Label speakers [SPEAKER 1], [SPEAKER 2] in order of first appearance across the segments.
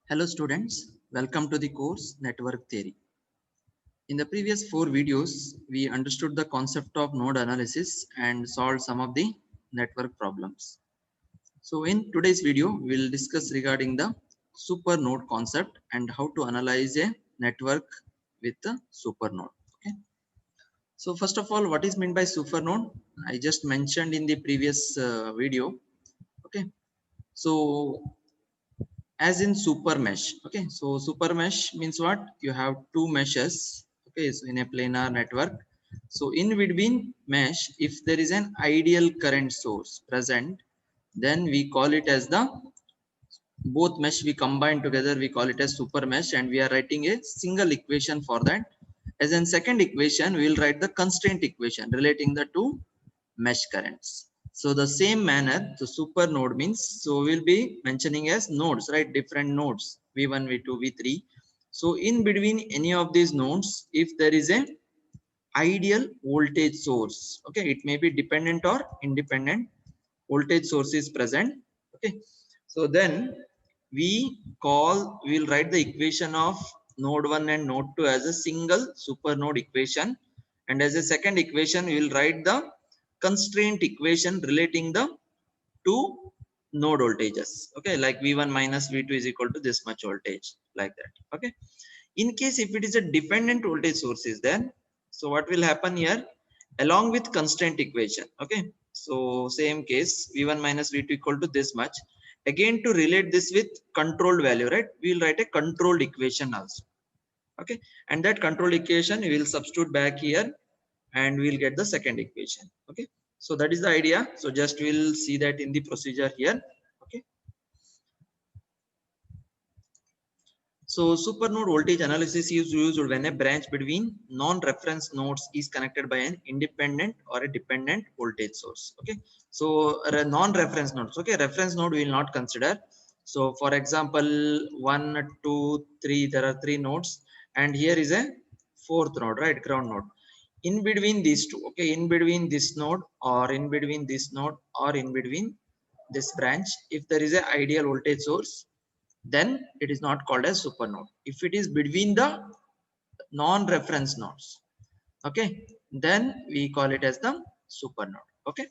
[SPEAKER 1] Hello students, welcome to the course Network Theory. In the previous 4 videos, we understood the concept of node analysis and solved some of the network problems. So in today's video, we will discuss regarding the super node concept and how to analyze a network with a super node. Okay. So first of all, what is meant by super node? I just mentioned in the previous video. Okay. So as in super mesh. Okay, so super mesh means what? You have two meshes. Okay, so in a planar network, so in between mesh, if there is an ideal current source present, then we call it as the both mesh we combine together, we call it as super mesh, and we are writing a single equation for that. As in second equation, we will write the constraint equation relating the two mesh currents. So the same manner, the super node means, so we'll be mentioning as nodes, right? Different nodes, v1, v2, v3. So in between any of these nodes, if there is a ideal voltage source, okay, it may be dependent or independent voltage source is present. Okay, so then we'll write the equation of node 1 and node 2 as a single super node equation, and as a second equation we will write the constraint equation relating the two node voltages. Okay, like v1 minus v2 is equal to this much voltage, like that. Okay, in case if it is a dependent voltage source is there, so what will happen here? Along with constraint equation, okay, so same case v1 minus v2 equal to this much. Again, to relate this with controlled value, right, we will write a controlled equation also. Okay, and that control equation we will substitute back here, and we'll get the second equation. Okay, so that is the idea. So just we'll see that in the procedure here. Okay, so supernode voltage analysis is used when a branch between non-reference nodes is connected by an independent or a dependent voltage source. Okay, so non-reference nodes. Okay, reference node we will not consider. So for example, 1, 2, 3, there are 3 nodes, and here is a fourth node, right? Ground node. In between these two, okay, in between this node or in between this node or in between this branch, if there is a ideal voltage source, then it is not called as supernode. If it is between the non-reference nodes, okay, then we call it as the supernode. Okay,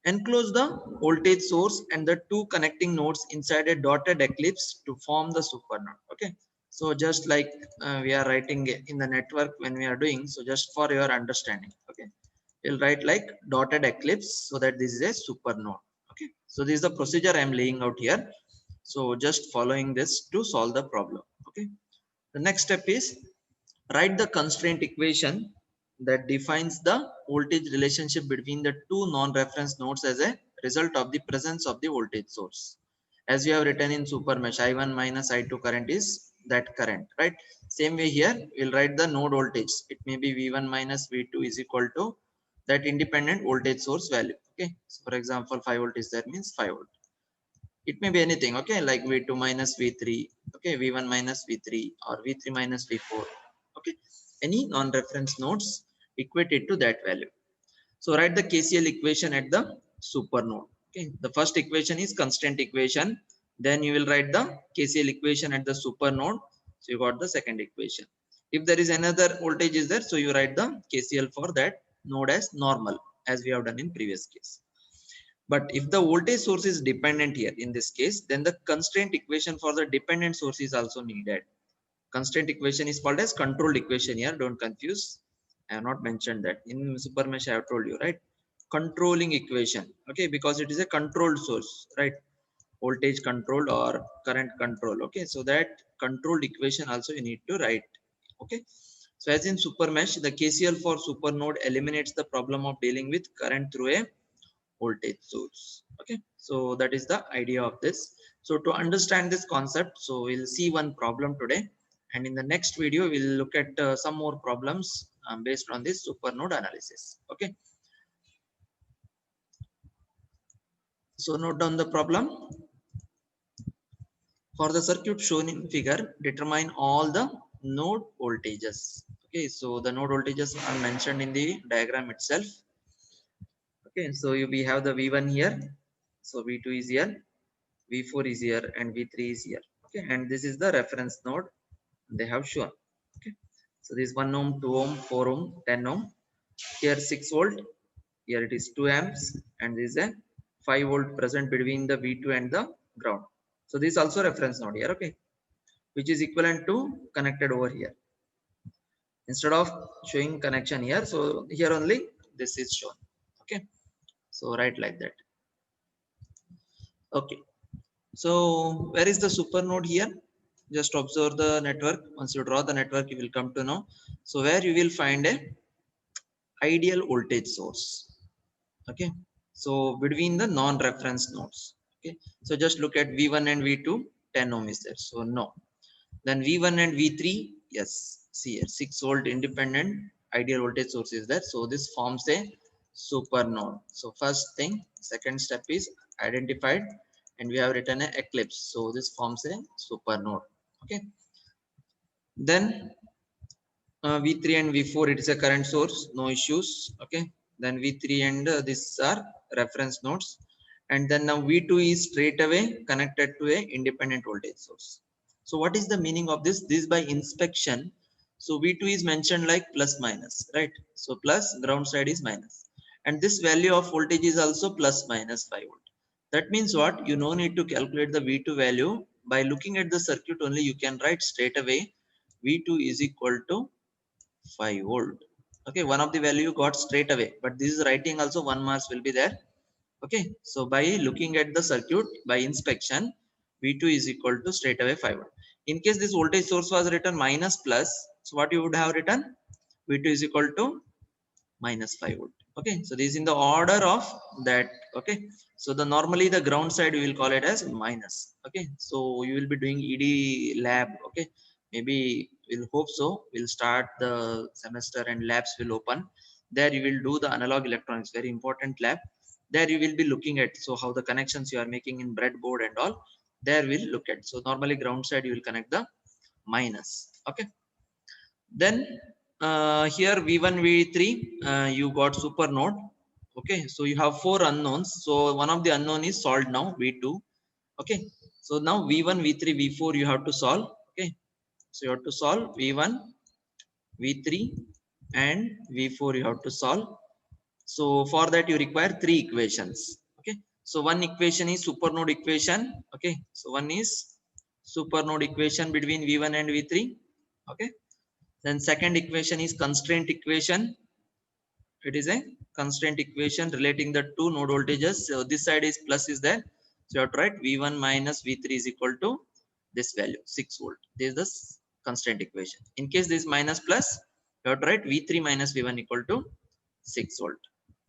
[SPEAKER 1] enclose the voltage source and the two connecting nodes inside a dotted ellipse to form the supernode. Okay, so just like we are writing in the network when we are doing, so just for your understanding, okay, we'll write like dotted ellipse, so that this is a supernode. Okay, so this is the procedure I am laying out here. So just following this to solve the problem. Okay, the next step is write the constraint equation that defines the voltage relationship between the two non-reference nodes as a result of the presence of the voltage source. As we have written in super mesh, I1 minus I2 current is that current, right? Same way here, we'll write the node voltage. It may be V1 minus V2 is equal to that independent voltage source value. Okay, so for example, 5 volt is there, means 5 volt. It may be anything, okay, like v2 minus v3, okay, v1 minus v3 or v3 minus v4. Okay, any non-reference nodes equated to that value. So write the KCL equation at the super node. Okay, the first equation is constraint equation, then you will write the KCL equation at the super node. So you got the second equation. If there is another voltage is there, so you write the KCL for that node as normal, as we have done in previous case. But if the voltage source is dependent here in this case, then the constraint equation for the dependent source is also needed. Constraint equation is called as controlled equation here. Don't confuse. I have not mentioned that. In super mesh, I have told you, right? Controlling equation. Okay, because it is a controlled source, right? Voltage controlled or current control. Okay, so that controlled equation also you need to write. Okay. So as in super mesh, the KCL for super node eliminates the problem of dealing with current through a voltage source. Okay, so that is the idea of this. So to understand this concept, so we'll see one problem today, and in the next video we'll look at some more problems based on this super node analysis. Okay, so note down the problem. For the circuit shown in figure, determine all the node voltages. Okay, so the node voltages are mentioned in the diagram itself. Okay, so we have the v1 here, so v2 is here, v4 is here, and v3 is here. Okay, and this is the reference node they have shown. Okay, so this 1 ohm, 2 ohm, 4 ohm, 10 ohm. Here 6 volt, here it is 2 amps, and this is a 5 volt present between the V2 and the ground. So this is also reference node here, okay, which is equivalent to connected over here. Instead of showing connection here, so here only this is shown. Okay, so write like that. Okay, so where is the super node here? Just observe the network. Once you draw the network, you will come to know. So where you will find a ideal voltage source. Okay, so between the non-reference nodes. Okay, so just look at V1 and V2, 10 ohm is there, so no. Then V1 and V3, yes, see here 6 volt independent ideal voltage source is there, so this forms a super node. So first thing, second step is identified, and we have written a eclipse, so this forms a super node. Okay, then V3 and V4, it is a current source, no issues. Okay, then V3 and this are reference nodes, and then now V2 is straight away connected to a independent voltage source. So what is the meaning of this? This by inspection. So V2 is mentioned like plus minus, right? So plus, ground side is minus, and this value of voltage is also plus minus 5 volt. That means what? You no need to calculate the V2 value. By looking at the circuit only, you can write straight away V2 is equal to 5 volt. Okay, one of the value got straight away, but this is writing also 1 marks will be there. Okay, so by looking at the circuit by inspection, V2 is equal to straight away 5 volt. In case this voltage source was written minus plus, so what you would have written? V2 is equal to minus 5 volt. Okay, so this is in the order of that. Okay, so the normally the ground side we will call it as minus. Okay, so you will be doing ED lab. Okay, maybe we'll hope so, we'll start the semester and labs will open. There you will do the analog electronics, very important lab. There you will be looking at so how the connections you are making in breadboard and all, there we'll look at. So normally ground side you will connect the minus. Okay, then here V1 V3 you got super node. Okay, so you have 4 unknowns, so one of the unknown is solved now, V2. Okay, so now V1 V3 V4 you have to solve. Okay, so you have to solve V1 V3 and V4 you have to solve. So for that you require 3 equations. Okay, so one equation is super node equation. Okay, so one is super node equation between V1 and V3. Okay, then second equation is constraint equation. It is a constraint equation relating the two node voltages. So this side is plus is there. So you have to write V1 minus V3 is equal to this value 6 volt. This is the constraint equation. In case this minus plus, you have to write V3 minus V1 equal to 6 volt.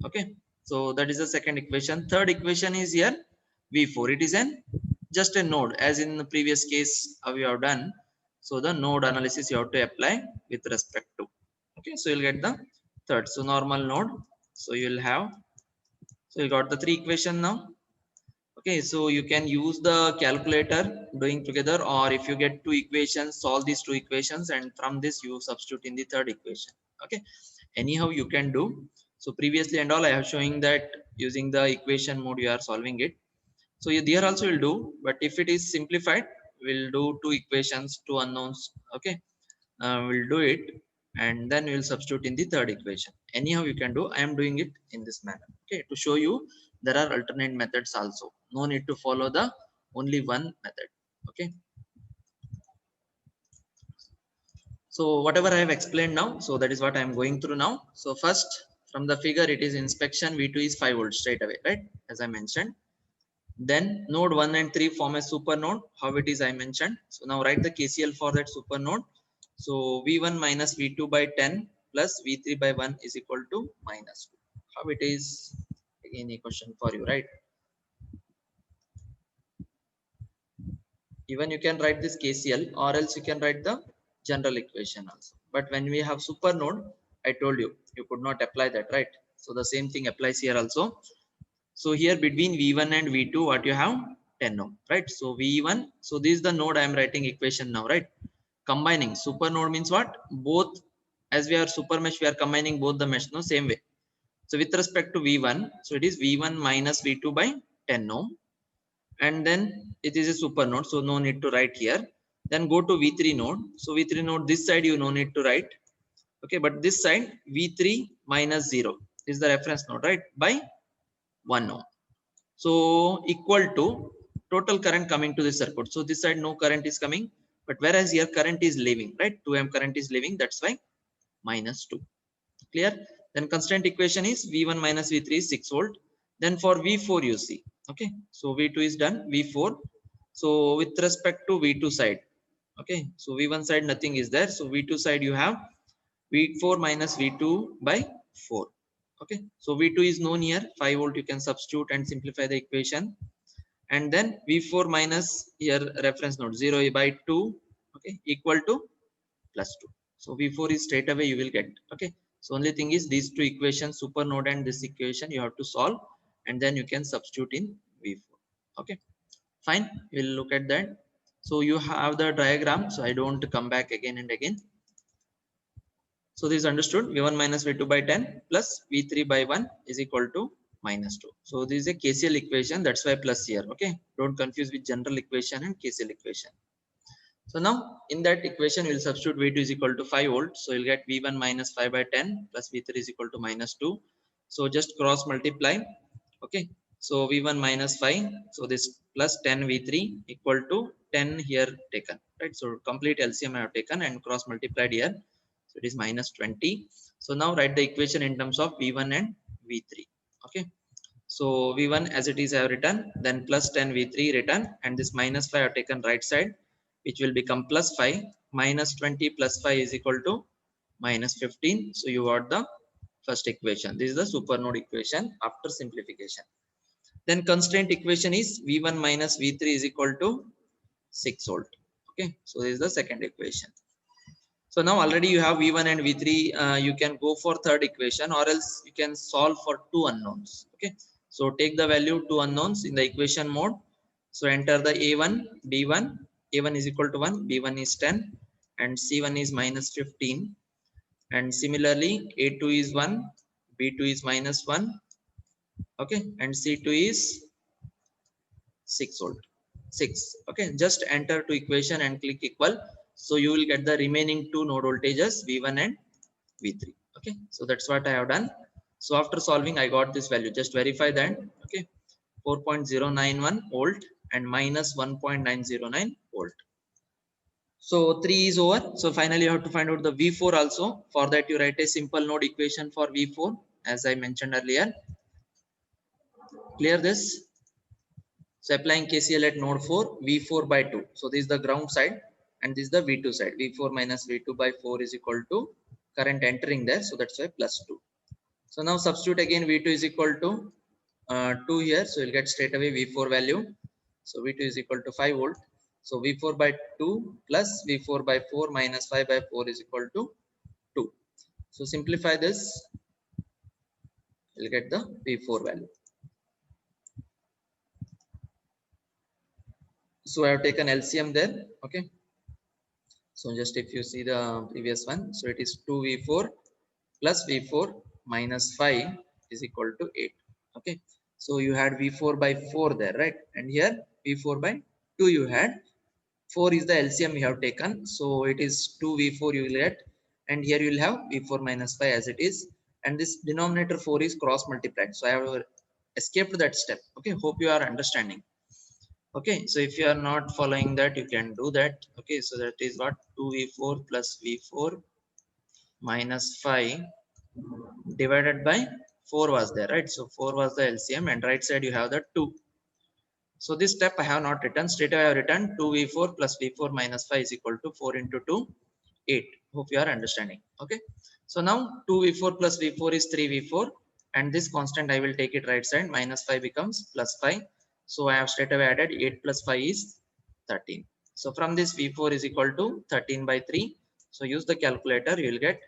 [SPEAKER 1] Okay, so that is the second equation. Third equation is here V4. It is an just a node, as in the previous case how we have done. So the node analysis you have to apply with respect to. Okay, so you'll get the third. So normal node. So you'll have, so you got the 3 equation now. Okay, so you can use the calculator doing together, or if you get 2 equations, solve these 2 equations, and from this you substitute in the third equation. Okay, anyhow you can do. So previously and all I have showing that using the equation mode you are solving it. So there also will do, but if it is simplified, we'll do 2 equations, 2 unknowns. Okay, we'll do it, and then we'll substitute in the third equation. Anyhow you can do. I am doing it in this manner, okay, to show you there are alternate methods also. No need to follow the only one method. Okay, so whatever I have explained now, so that is what I am going through now. So first, from the figure, it is inspection V2 is 5 volts straight away, right, as I mentioned. Then node 1 and 3 form a super node. How it is I mentioned. So now write the KCL for that super node. So V1 minus V2 by 10 plus V3 by 1 is equal to minus 2. How it is, again a question for you, right? Even you can write this KCL, or else you can write the general equation also. But when we have super node, I told you, you could not apply that, right? So the same thing applies here also. So here between V1 and V2, what you have? 10 ohm, right? So V1, so this is the node I am writing equation now, right? Combining super node means what? Both, as we are super mesh, we are combining both the mesh, no, same way. So with respect to V1, so it is V1 minus V2 by 10 ohm. and then it is a super node, so no need to write here. Then go to V3 node. So V3 node, this side you no need to write. Okay, but this side V3 minus 0 is the reference node, right, by 1 ohm. So equal to total current coming to the circuit. So this side no current is coming, but whereas here current is leaving, right, 2 amp current is leaving, that's why minus 2. Clear? Then constraint equation is V1 minus V3 is 6 volt. Then for V4 you see, okay, so V2 is done, V4. So with respect to V2 side, okay, so V1 side nothing is there, so V2 side you have V4 minus V2 by 4. Okay, so V2 is known here, 5 volt, you can substitute and simplify the equation. And then V4 minus here reference node 0 by 2, okay, equal to plus 2. So V4 is straight away you will get. Okay, so only thing is these two equations, super node and this equation, you have to solve, and then you can substitute in V4. Okay, fine, we'll look at that. So you have the diagram, so I don't come back again and again. So this is understood. V1 minus V2 by 10 plus V3 by 1 is equal to minus 2. So this is a KCL equation, that's why plus here. Okay, don't confuse with general equation and KCL equation. So now in that equation we'll substitute V2 is equal to 5 volts. So you'll get V1 minus 5 by 10 plus V3 is equal to minus 2. So just cross multiply. Okay, so V1 minus 5, so this plus 10 V3 equal to 10 here taken, right? So complete LCM I have taken and cross multiplied here, so it is minus 20. So now write the equation in terms of V1 and V3. Okay, so V1 as it is I have written, then plus 10 V3 written, and this minus 5 I have taken right side, which will become plus 5. Minus 20 plus 5 is equal to minus 15. So you got the first equation. This is the super node equation after simplification. Then constraint equation is V1 minus V3 is equal to 6 volt. Okay, so this is the second equation. So now already you have V1 and V3, you can go for third equation, or else you can solve for two unknowns. Okay, so take the value two unknowns in the equation mode. So enter the A1 B1, A1 is equal to 1, B1 is 10, and C1 is minus 15. And similarly A2 is 1, B2 is minus 1. Okay, and C2 is 6 volt, 6. Okay, just enter to equation and click equal. So you will get the remaining two node voltages V1 and V3. Okay, so that's what I have done. So after solving I got this value, just verify that. Okay, 4.091 volt and minus 1.909 volt. So 3 is over. So finally you have to find out the V4 also. For that you write a simple node equation for V4 as I mentioned earlier. Clear this? So applying KCL at node 4, V4 by 2. So this is the ground side and this is the V2 side. V4 minus V2 by 4 is equal to current entering there. So that's why plus 2. So now substitute again V2 is equal to 2 here. So you'll get straight away V4 value. So V2 is equal to 5 volt. So V4 by 2 plus V4 by 4 minus 5 by 4 is equal to 2. So simplify this. You'll get the V4 value. So I have taken LCM there. Okay, so just if you see the previous one, so it is 2V4 plus V4 minus 5 is equal to 8. Okay, so you had V4 by 4 there, right? And here V4 by 2 you had. 4 is the LCM you have taken, so it is 2V4 you will get, and here you will have V4 minus 5 as it is, and this denominator 4 is cross multiplied. So I have escaped that step. Okay, hope you are understanding. Okay, so if you are not following that, you can do that. Okay, so that is what 2V4 plus V4 minus 5 divided by 4 was there, right? So 4 was the LCM, and right side you have the 2. So this step I have not written. Straight away I have written 2V4 plus V4 minus 5 is equal to 4 into 2, 8. Hope you are understanding. Okay, so now 2V4 plus V4 is 3V4, and this constant I will take it right side, minus 5 becomes plus 5. So I have straight away added 8 plus 5 is 13. So from this V4 is equal to 13 by 3. So use the calculator, you will get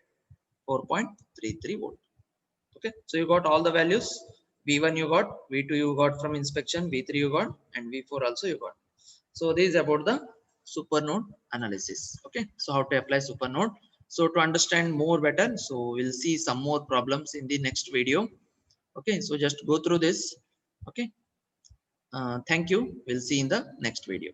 [SPEAKER 1] 4.33 volt. Okay, so you got all the values. V1 you got, V2 you got from inspection, V3 you got, and V4 also you got. So this is about the super node analysis. Okay, so how to apply super node. So to understand more better, so we'll see some more problems in the next video. Okay, so just go through this. Okay, Thank you. We'll see in the next video.